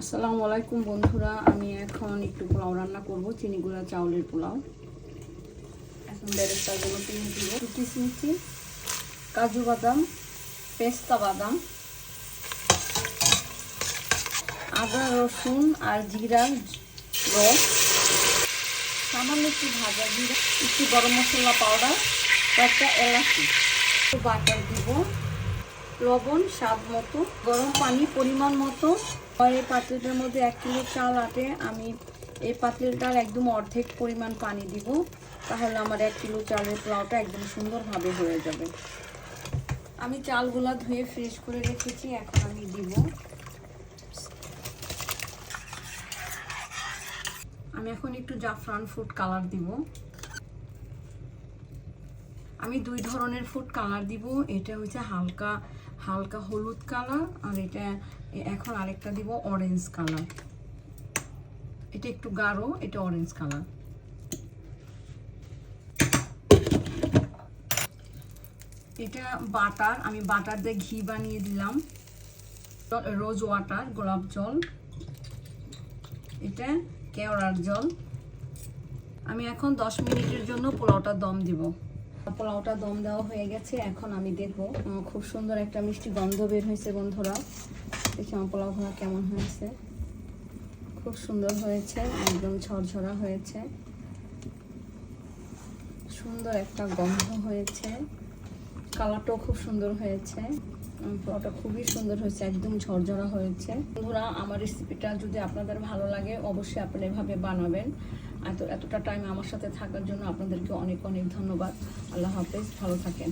আসসালামু আলাইকুম বন্ধুরা, আমি এখন একটু পোলাও রান্না করব, চিনি গুঁড়া চাউলের পোলাও। এখন বেরেস্তাগুলো কিনে দিব, কিশমিশি, কাজু বাদাম, পেস্তা বাদাম, আদা রসুন আর জিরার রস, সামান্য একটু ভাজা জিরা, একটু গরম মশলা পাউডার, কয়েকটা এলাচি, বাটার দিব, লবণ স্বাদ মতো, গরম পানি পরিমাণ মতো। আর এই পাতিলটার মধ্যে 1 কিলো চাল আটে, আমি এই পাতিলটার একদম অর্ধেক পরিমাণ পানি দিব, তাহলে আমার 1 কিলো চালের পোলাওটা একদম সুন্দরভাবে হয়ে যাবে। আমি চালগুলা ধুয়ে ফ্রেশ করে রেখেছি, এখন আমি দিব। আমি এখন একটু জাফরান ফুড কালার দিব। আমি 2 ধরনের ফুড কালার দিব, এটা হচ্ছে হালকা হালকা হলুদ কালার, আর এটা এখন আরেকটা দিব অরেঞ্জ কালার। এটা একটু গাঢ়, এটা অরেঞ্জ কালার। এটা বাটার, আমি বাটার দিয়ে ঘি বানিয়ে দিলাম। রোজ ওয়াটার, গোলাপ জল, এটা কেওড়ার জল। আমি এখন 10 মিনিটের জন্য পোলাওটা দম দিব। পোলাওটা দম দেওয়া হয়ে গেছে, এখন আমি দেখব। খুব সুন্দর একটা মিষ্টি গন্ধ বের হয়েছে বন্ধুরা, দেখি আমার পোলাওগুলো কেমন হয়েছে। খুব সুন্দর হয়েছে, একদম ঝরঝরা হয়েছে, সুন্দর একটা গন্ধ হয়েছে, কালারটাও খুব সুন্দর হয়েছে। পোলাওটা খুবই সুন্দর হয়েছে, একদম ঝরঝরা হয়েছে। বন্ধুরা, আমার রেসিপিটা যদি আপনাদের ভালো লাগে অবশ্যই আপনারা এভাবে বানাবেন। এতটা টাইম আমার সাথে থাকার জন্য আপনাদেরকে অনেক অনেক ধন্যবাদ। আল্লাহ হাফেজ, ভালো থাকেন।